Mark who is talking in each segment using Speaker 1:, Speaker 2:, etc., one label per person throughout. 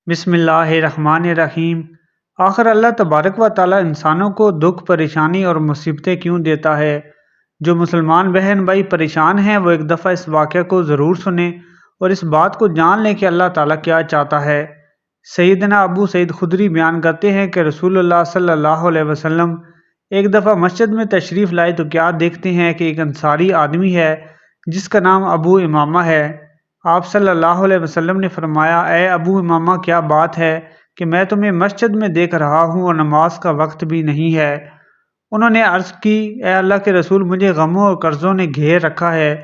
Speaker 1: بسم اللہ الرحمن الرحیم۔ آخر اللہ تبارک و تعالیٰ انسانوں کو دکھ، پریشانی اور مصیبتیں کیوں دیتا ہے؟ جو مسلمان بہن بھائی پریشان ہیں وہ ایک دفعہ اس واقعہ کو ضرور سنیں اور اس بات کو جان لیں کہ اللہ تعالیٰ کیا چاہتا ہے۔ سیدنا ابو سعید خدری بیان کرتے ہیں کہ رسول اللہ صلی اللہ علیہ وسلم ایک دفعہ مسجد میں تشریف لائے تو کیا دیکھتے ہیں کہ ایک انصاری آدمی ہے جس کا نام ابو امامہ ہے۔ آپ صلی اللہ علیہ وسلم نے فرمایا، اے ابو امامہ، کیا بات ہے کہ میں تمہیں مسجد میں دیکھ رہا ہوں اور نماز کا وقت بھی نہیں ہے؟ انہوں نے عرض کی، اے اللہ کے رسول، مجھے غموں اور قرضوں نے گھیر رکھا ہے۔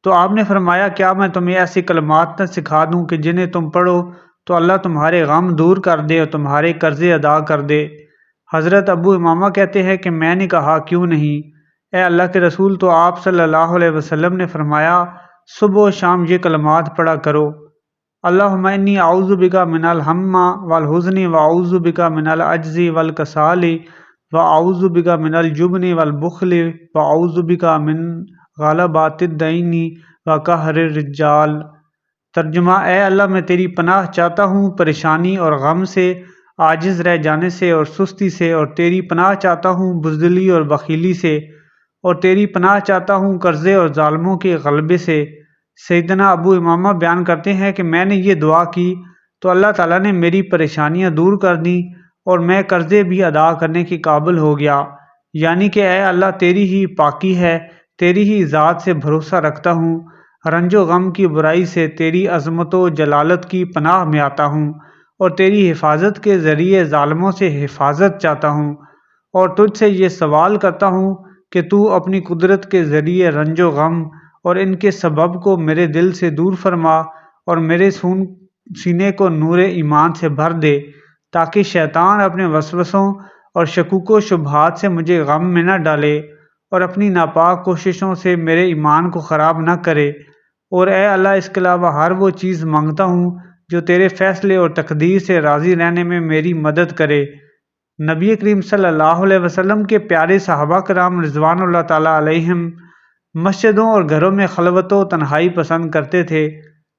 Speaker 1: تو آپ نے فرمایا، کیا میں تمہیں ایسی کلمات نہ سکھا دوں کہ جنہیں تم پڑھو تو اللہ تمہارے غم دور کر دے اور تمہارے قرضے ادا کر دے؟ حضرت ابو امامہ کہتے ہیں کہ میں نے کہا، کیوں نہیں اے اللہ کے رسول؟ تو آپ صلی اللہ علیہ وسلم نے فرمایا، صبح و شام یہ کلمات پڑھا کرو: اللہم انی اعوذ بک من الہم والحزن واعوذ بک من العجز والکسال واعوذ بک من الجبن والبخل واعوذ بک من غلبات الدین وقہر الرجال۔ ترجمہ: اے اللہ، میں تیری پناہ چاہتا ہوں پریشانی اور غم سے، عاجز رہ جانے سے اور سستی سے، اور تیری پناہ چاہتا ہوں بزدلی اور بخیلی سے، اور تیری پناہ چاہتا ہوں قرضے اور ظالموں کے غلبے سے۔ سیدنا ابو امامہ بیان کرتے ہیں کہ میں نے یہ دعا کی تو اللہ تعالیٰ نے میری پریشانیاں دور کر دیں اور میں قرضے بھی ادا کرنے کے قابل ہو گیا۔ یعنی کہ اے اللہ، تیری ہی پاکی ہے، تیری ہی ذات سے بھروسہ رکھتا ہوں، رنج و غم کی برائی سے تیری عظمت و جلالت کی پناہ میں آتا ہوں، اور تیری حفاظت کے ذریعے ظالموں سے حفاظت چاہتا ہوں، اور تجھ سے یہ سوال کرتا ہوں کہ تو اپنی قدرت کے ذریعے رنج و غم اور ان کے سبب کو میرے دل سے دور فرما اور میرے سینے کو نور ایمان سے بھر دے، تاکہ شیطان اپنے وسوسوں اور شکوک و شبہات سے مجھے غم میں نہ ڈالے اور اپنی ناپاک کوششوں سے میرے ایمان کو خراب نہ کرے۔ اور اے اللہ، اس کے علاوہ ہر وہ چیز مانگتا ہوں جو تیرے فیصلے اور تقدیر سے راضی رہنے میں میری مدد کرے۔ نبی کریم صلی اللہ علیہ وسلم کے پیارے صحابہ کرام رضوان اللہ تعالیٰ علیہم مسجدوں اور گھروں میں خلوت و تنہائی پسند کرتے تھے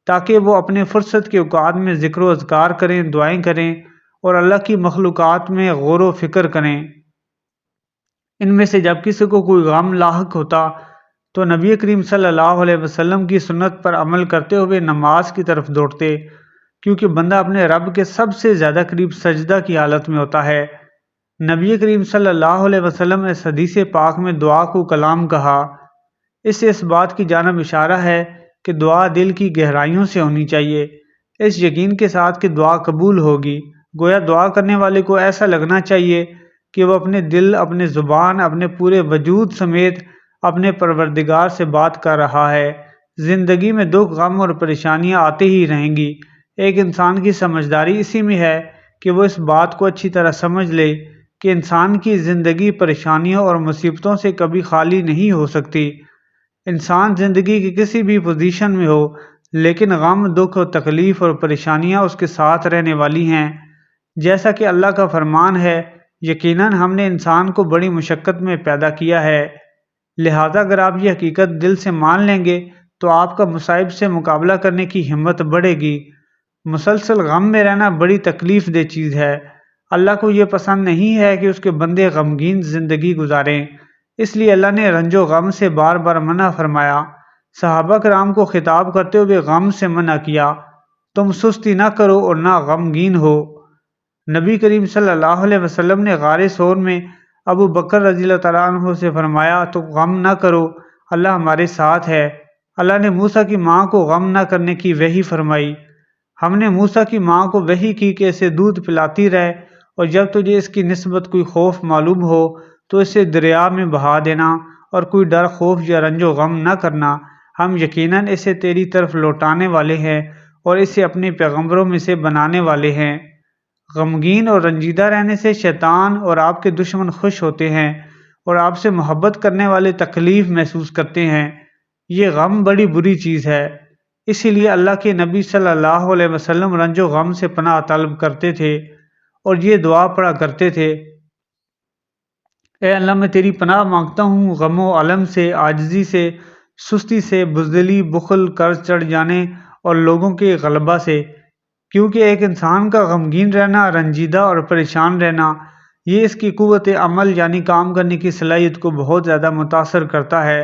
Speaker 1: تاکہ وہ اپنے فرصت کے اوقات میں ذکر و اذکار کریں، دعائیں کریں اور اللہ کی مخلوقات میں غور و فکر کریں۔ ان میں سے جب کسی کو کوئی غم لاحق ہوتا تو نبی کریم صلی اللہ علیہ وسلم کی سنت پر عمل کرتے ہوئے نماز کی طرف دوڑتے، کیونکہ بندہ اپنے رب کے سب سے زیادہ قریب سجدہ کی حالت میں ہوتا ہے۔ نبی کریم صلی اللہ علیہ وسلم نے اس حدیث پاک میں دعا کو کلام کہا۔ اس سے اس بات کی جانب اشارہ ہے کہ دعا دل کی گہرائیوں سے ہونی چاہیے، اس یقین کے ساتھ کہ دعا قبول ہوگی۔ گویا دعا کرنے والے کو ایسا لگنا چاہیے کہ وہ اپنے دل، اپنے زبان، اپنے پورے وجود سمیت اپنے پروردگار سے بات کر رہا ہے۔ زندگی میں دکھ، غم اور پریشانیاں آتے ہی رہیں گی۔ ایک انسان کی سمجھداری اسی میں ہے کہ وہ اس بات کو اچھی طرح سمجھ لے کہ انسان کی زندگی پریشانیوں اور مصیبتوں سے کبھی خالی نہیں ہو سکتی۔ انسان زندگی کی کسی بھی پوزیشن میں ہو، لیکن غم، دکھ اور تکلیف اور پریشانیاں اس کے ساتھ رہنے والی ہیں۔ جیسا کہ اللہ کا فرمان ہے، یقیناً ہم نے انسان کو بڑی مشقت میں پیدا کیا ہے، لہذا اگر آپ یہ حقیقت دل سے مان لیں گے تو آپ کا مصائب سے مقابلہ کرنے کی ہمت بڑھے گی۔ مسلسل غم میں رہنا بڑی تکلیف دہ چیز ہے۔ اللہ کو یہ پسند نہیں ہے کہ اس کے بندے غمگین زندگی گزاریں، اس لیے اللہ نے رنج و غم سے بار بار منع فرمایا۔ صحابہ کرام کو خطاب کرتے ہوئے غم سے منع کیا، تم سستی نہ کرو اور نہ غمگین ہو۔ نبی کریم صلی اللہ علیہ وسلم نے غار ثور میں ابو بکر رضی اللہ تعالیٰ عنہ سے فرمایا، تو غم نہ کرو، اللہ ہمارے ساتھ ہے۔ اللہ نے موسیٰ کی ماں کو غم نہ کرنے کی وحی فرمائی۔ ہم نے موسیٰ کی ماں کو وحی کی کہ اسے دودھ پلاتی رہے، اور جب تجھے اس کی نسبت کوئی خوف معلوم ہو تو اسے دریا میں بہا دینا، اور کوئی ڈر، خوف یا رنج و غم نہ کرنا۔ ہم یقیناً اسے تیری طرف لوٹانے والے ہیں اور اسے اپنے پیغمبروں میں سے بنانے والے ہیں۔ غمگین اور رنجیدہ رہنے سے شیطان اور آپ کے دشمن خوش ہوتے ہیں، اور آپ سے محبت کرنے والے تکلیف محسوس کرتے ہیں۔ یہ غم بڑی بری چیز ہے، اسی لیے اللہ کے نبی صلی اللہ علیہ وسلم رنج و غم سے پناہ طلب کرتے تھے اور یہ دعا پڑھا کرتے تھے: اے اللہ، میں تیری پناہ مانگتا ہوں غم و الم سے، عاجزی سے، سستی سے، بزدلی، بخل، قرض چڑھ جانے اور لوگوں کے غلبہ سے۔ کیونکہ ایک انسان کا غمگین رہنا، رنجیدہ اور پریشان رہنا، یہ اس کی قوت عمل یعنی کام کرنے کی صلاحیت کو بہت زیادہ متاثر کرتا ہے،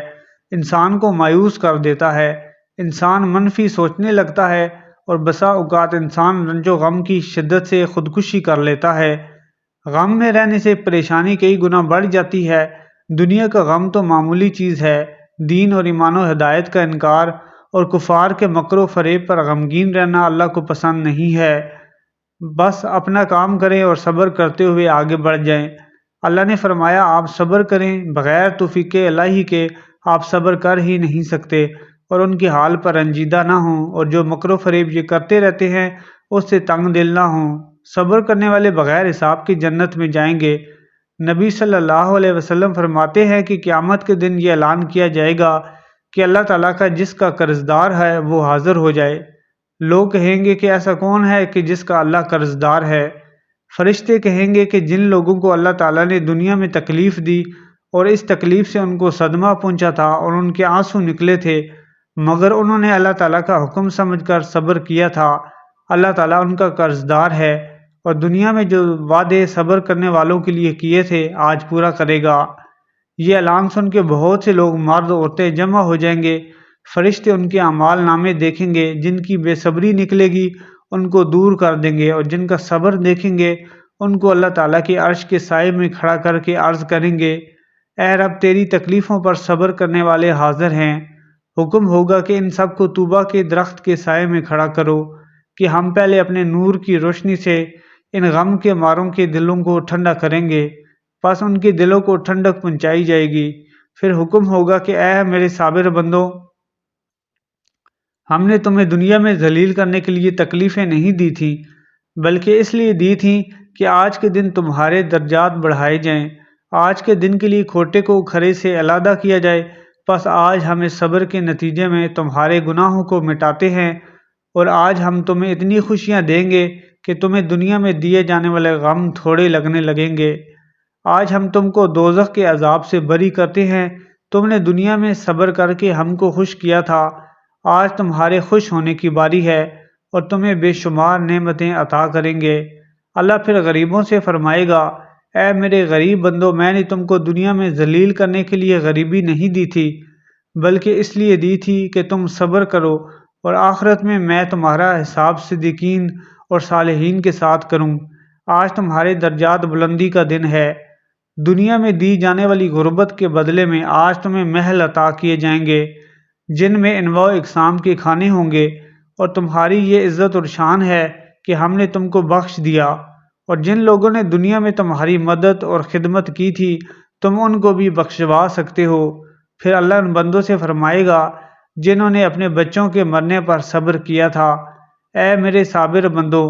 Speaker 1: انسان کو مایوس کر دیتا ہے، انسان منفی سوچنے لگتا ہے اور بسا اوقات انسان رنج و غم کی شدت سے خودکشی کر لیتا ہے۔ غم میں رہنے سے پریشانی کئی گنا بڑھ جاتی ہے۔ دنیا کا غم تو معمولی چیز ہے، دین اور ایمان و ہدایت کا انکار اور کفار کے مکر و فریب پر غمگین رہنا اللہ کو پسند نہیں ہے۔ بس اپنا کام کریں اور صبر کرتے ہوئے آگے بڑھ جائیں۔ اللہ نے فرمایا آپ صبر کریں، بغیر توفیق الہی کے آپ صبر کر ہی نہیں سکتے، اور ان کے حال پر رنجیدہ نہ ہوں، اور جو مکر و فریب یہ کرتے رہتے ہیں اس سے تنگ دل نہ ہوں۔ صبر کرنے والے بغیر حساب کی جنت میں جائیں گے۔ نبی صلی اللہ علیہ وسلم فرماتے ہیں کہ قیامت کے دن یہ اعلان کیا جائے گا کہ اللہ تعالیٰ کا جس کا قرض دار ہے وہ حاضر ہو جائے۔ لوگ کہیں گے کہ ایسا کون ہے کہ جس کا اللہ قرض دار ہے؟ فرشتے کہیں گے کہ جن لوگوں کو اللہ تعالیٰ نے دنیا میں تکلیف دی اور اس تکلیف سے ان کو صدمہ پہنچا تھا اور ان کے آنسو نکلے تھے، مگر انہوں نے اللہ تعالیٰ کا حکم سمجھ کر صبر کیا تھا، اللہ تعالیٰ ان کا قرض دار ہے اور دنیا میں جو وعدے صبر کرنے والوں کے لیے کیے تھے آج پورا کرے گا۔ یہ اعلان سن کے بہت سے لوگ مرد عورتیں جمع ہو جائیں گے، فرشتے ان کے اعمال نامے دیکھیں گے، جن کی بے صبری نکلے گی ان کو دور کر دیں گے، اور جن کا صبر دیکھیں گے ان کو اللہ تعالیٰ کے عرش کے سائے میں کھڑا کر کے عرض کریں گے، اے رب تیری تکلیفوں پر صبر کرنے والے حاضر ہیں۔ حکم ہوگا کہ ان سب کو طوبہ کے درخت کے سائے میں کھڑا کرو کہ ہم پہلے اپنے نور کی روشنی سے ان غم کے ماروں کے دلوں کو ٹھنڈا کریں گے، پس ان کے دلوں کو ٹھنڈک پہنچائی جائے گی۔ پھر حکم ہوگا کہ اے میرے صابر بندوں، ہم نے تمہیں دنیا میں ذلیل کرنے کے لیے تکلیفیں نہیں دی تھیں، بلکہ اس لیے دی تھیں کہ آج کے دن تمہارے درجات بڑھائے جائیں، آج کے دن کے لیے کھوٹے کو کھرے سے علیحدہ کیا جائے۔ پس آج ہمیں صبر کے نتیجے میں تمہارے گناہوں کو مٹاتے ہیں، اور آج ہم تمہیں اتنی خوشیاں دیں گے کہ تمہیں دنیا میں دیے جانے والے غم تھوڑے لگنے لگیں گے۔ آج ہم تم کو دوزخ کے عذاب سے بری کرتے ہیں، تم نے دنیا میں صبر کر کے ہم کو خوش کیا تھا، آج تمہارے خوش ہونے کی باری ہے اور تمہیں بے شمار نعمتیں عطا کریں گے۔ اللہ پھر غریبوں سے فرمائے گا، اے میرے غریب بندو، میں نے تم کو دنیا میں ذلیل کرنے کے لیے غریبی نہیں دی تھی، بلکہ اس لیے دی تھی کہ تم صبر کرو، اور آخرت میں تمہارا حساب صدیقین اور صالحین کے ساتھ کروں۔ آج تمہارے درجات بلندی کا دن ہے۔ دنیا میں دی جانے والی غربت کے بدلے میں آج تمہیں محل عطا کیے جائیں گے، جن میں انواع و اقسام کے کھانے ہوں گے، اور تمہاری یہ عزت اور شان ہے کہ ہم نے تم کو بخش دیا، اور جن لوگوں نے دنیا میں تمہاری مدد اور خدمت کی تھی تم ان کو بھی بخشوا سکتے ہو۔ پھر اللہ ان بندوں سے فرمائے گا جنہوں نے اپنے بچوں کے مرنے پر صبر کیا تھا، اے میرے صابر بندو،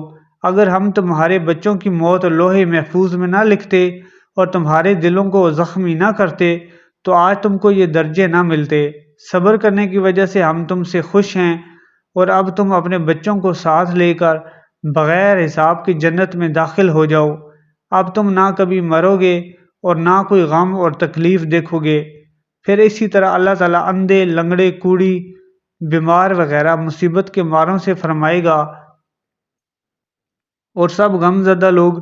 Speaker 1: اگر ہم تمہارے بچوں کی موت لوح محفوظ میں نہ لکھتے اور تمہارے دلوں کو زخمی نہ کرتے تو آج تم کو یہ درجے نہ ملتے۔ صبر کرنے کی وجہ سے ہم تم سے خوش ہیں، اور اب تم اپنے بچوں کو ساتھ لے کر بغیر حساب کی جنت میں داخل ہو جاؤ۔ اب تم نہ کبھی مرو گے اور نہ کوئی غم اور تکلیف دیکھو گے۔ پھر اسی طرح اللہ تعالیٰ اندھے، لنگڑے، کوڑی، بیمار وغیرہ مصیبت کے ماروں سے فرمائے گا، اور سب غم زدہ لوگ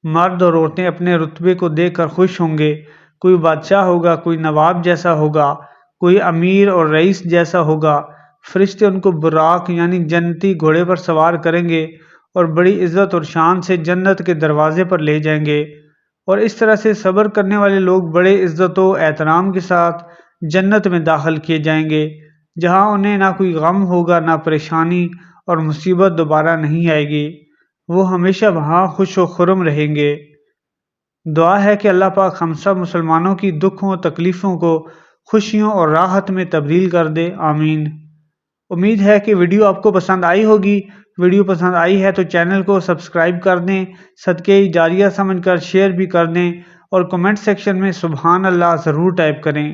Speaker 1: مرد اور عورتیں اپنے رتبے کو دیکھ کر خوش ہوں گے۔ کوئی بادشاہ ہوگا، کوئی نواب جیسا ہوگا، کوئی امیر اور رئیس جیسا ہوگا۔ فرشتے ان کو براق یعنی جنتی گھوڑے پر سوار کریں گے اور بڑی عزت اور شان سے جنت کے دروازے پر لے جائیں گے، اور اس طرح سے صبر کرنے والے لوگ بڑے عزت و احترام کے ساتھ جنت میں داخل کیے جائیں گے، جہاں انہیں نہ کوئی غم ہوگا، نہ پریشانی اور مصیبت دوبارہ نہیں آئے گی۔ وہ ہمیشہ وہاں خوش و خرم رہیں گے۔ دعا ہے کہ اللہ پاک ہم سب مسلمانوں کی دکھوں تکلیفوں کو خوشیوں اور راحت میں تبدیل کر دے، آمین۔ امید ہے کہ ویڈیو آپ کو پسند آئی ہوگی۔ ویڈیو پسند آئی ہے تو چینل کو سبسکرائب کر دیں، صدقہ جاریہ سمجھ کر شیئر بھی کر دیں، اور کمنٹ سیکشن میں سبحان اللہ ضرور ٹائپ کریں۔